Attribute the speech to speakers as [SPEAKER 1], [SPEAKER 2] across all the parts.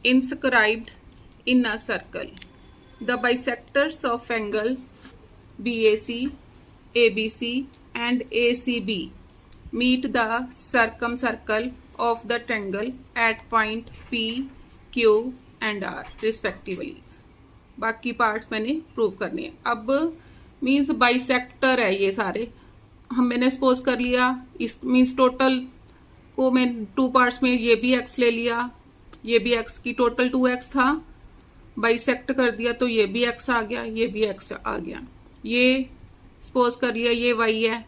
[SPEAKER 1] inscribed in a circle. The bisectors of angle BAC, ABC and ACB meet the circumcircle of the triangle at point P, Q and R respectively. बाकी parts मैंने prove करने हैं. अब means bisector है ये सारे, मैंने suppose कर लिया. इस मीन्स टोटल को मैं 2 पार्ट्स में ये भी x ले लिया, ये भी x की टोटल 2x था, बाइसेक्ट कर दिया तो ये भी x आ गया, ये भी x आ गया. ये सपोज कर लिया ये y है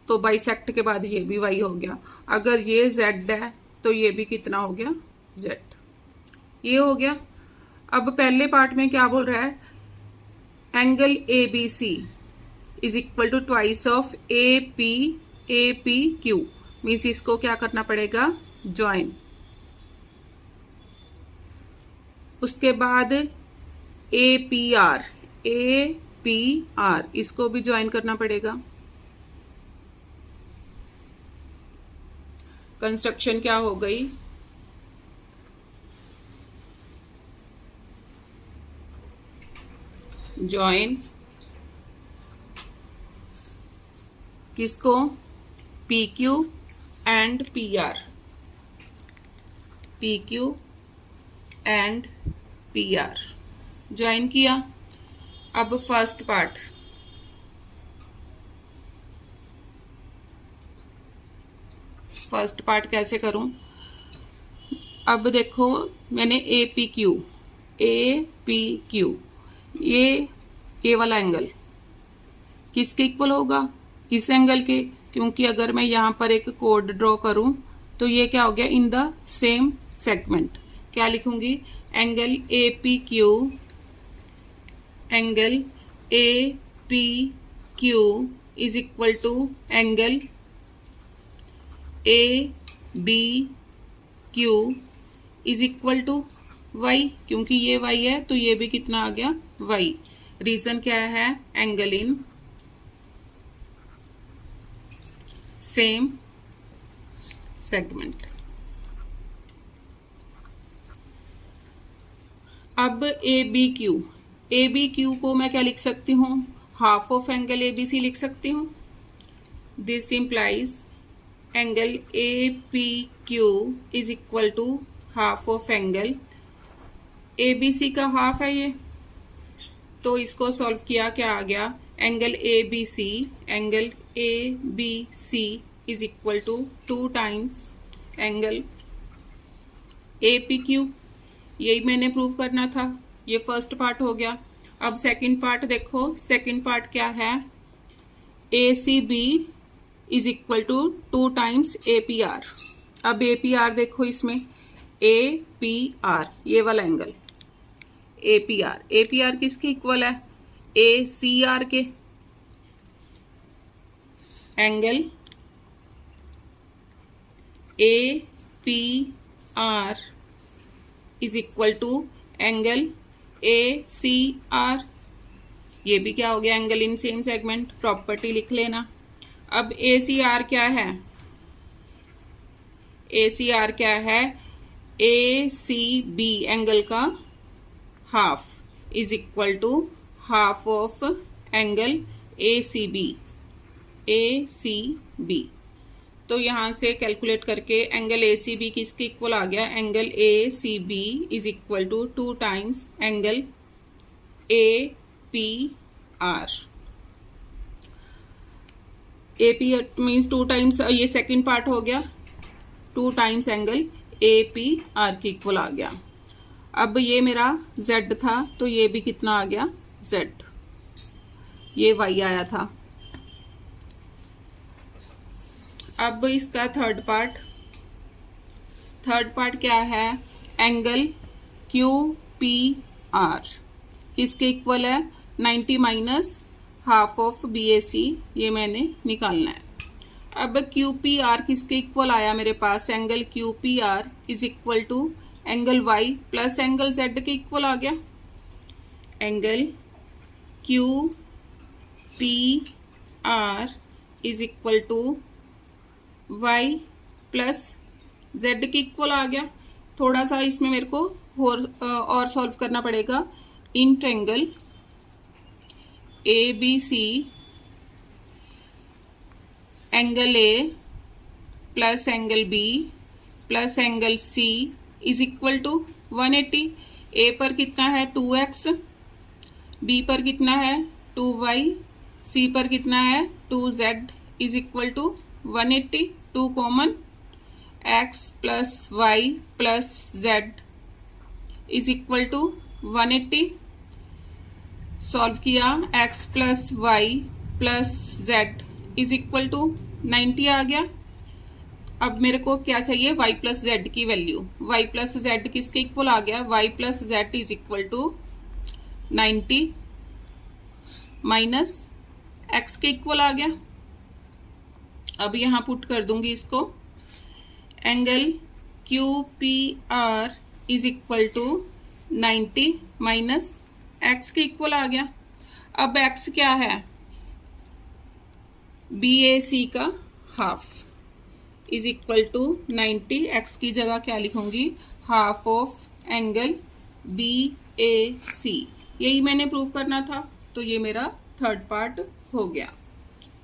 [SPEAKER 1] तो बाइसेक्ट के बाद ये भी y हो गया. अगर ये z है तो ये भी कितना हो गया z. ये हो गया. अब पहले पार्ट में क्या बोल रहा है, angle A B C is equal to twice of A P Q. Means इसको क्या करना पड़ेगा, ज्वाइन. उसके बाद ए पी आर इसको भी ज्वाइन करना पड़ेगा. कंस्ट्रक्शन क्या हो गई, ज्वाइन किसको, P Q and P R, P Q and P R join किया. अब फर्स्ट पार्ट कैसे करूं. अब देखो मैंने ए पी क्यू ये वाला एंगल किसके इक्वल होगा, इस एंगल के. क्योंकि अगर मैं यहां पर एक कोड ड्रॉ करूं तो ये क्या हो गया, इन द सेम सेगमेंट. क्या लिखूंगी, angle A P Q is equal to angle A B Q is equal to y. क्योंकि ये y है तो ये भी कितना आ गया y. रीजन क्या है, एंगल इन सेम सेगमेंट. अब ए बी क्यू को मैं क्या लिख सकती हूं, half of angle A B C लिख सकती हूं. This implies angle A P Q is equal to half of angle A B C का हाफ है ये. तो इसको सॉल्व किया, क्या आ गया, angle A B C is equal to 2 times angle A P Q. यही मैंने प्रूव करना था. ये फर्स्ट पार्ट हो गया. अब सेकंड पार्ट देखो. सेकंड पार्ट क्या है, A C B is equal to 2 times A P R. अब ए पी आर देखो, इसमें ए पी आर ये वाला एंगल ए पी आर किसके इक्वल है, ए सी आर के. Angle A P R is equal to angle A C R. ये भी क्या हो गया, angle in same segment. Property लिख लेना. अब ए सी आर क्या है, ए सी आर क्या है, ए सी बी एंगल का half is equal to half of angle A C B. तो यहां से कैलकुलेट करके एंगल ए सी बी किसके इक्वल आ गया, angle A C B is equal to 2 times angle A P R. A P means 2 times, ये second part हो गया, 2 times angle A P R के इक्वल आ गया. अब ये मेरा z था तो ये भी कितना आ गया z. ये y आया था. अब इसका थर्ड पार्ट क्या है, एंगल क्यू पी आर किसके इक्वल है, 90 minus half of B A C. ये मैंने निकालना है. अब क्यू पी आर किसके इक्वल आया मेरे पास, angle Q P R is equal to angle y plus angle z के इक्वल आ गया. Angle Q P R is equal to y plus z के इक्वल आ गया. थोड़ा सा इसमें मेरे को और सॉल्व करना पड़ेगा। In triangle ABC angle A plus angle B plus angle C is equal to 180। A पर कितना है 2x, B पर कितना है 2y, C पर कितना है 2z is equal to 180। 2 common, x plus y plus z is equal to 180। Solve किया, x plus Y plus Z is equal to 90 आ गया। अब मेरे को क्या चाहिए, y प्लस जेड की वैल्यू। y प्लस जेड किसके इक्वल आ गया, y plus Z is equal to 90 minus x के इक्वल आ गया। अब यहां पुट कर दूंगी इसको। Angle QPR is equal to 90 minus x के इक्वल आ गया। अब x क्या है, BAC का half is equal to 90। x की जगह क्या लिखूंगी, हाफ ऑफ एंगल BAC। यही मैंने प्रूव करना था, तो ये मेरा थर्ड पार्ट हो गया।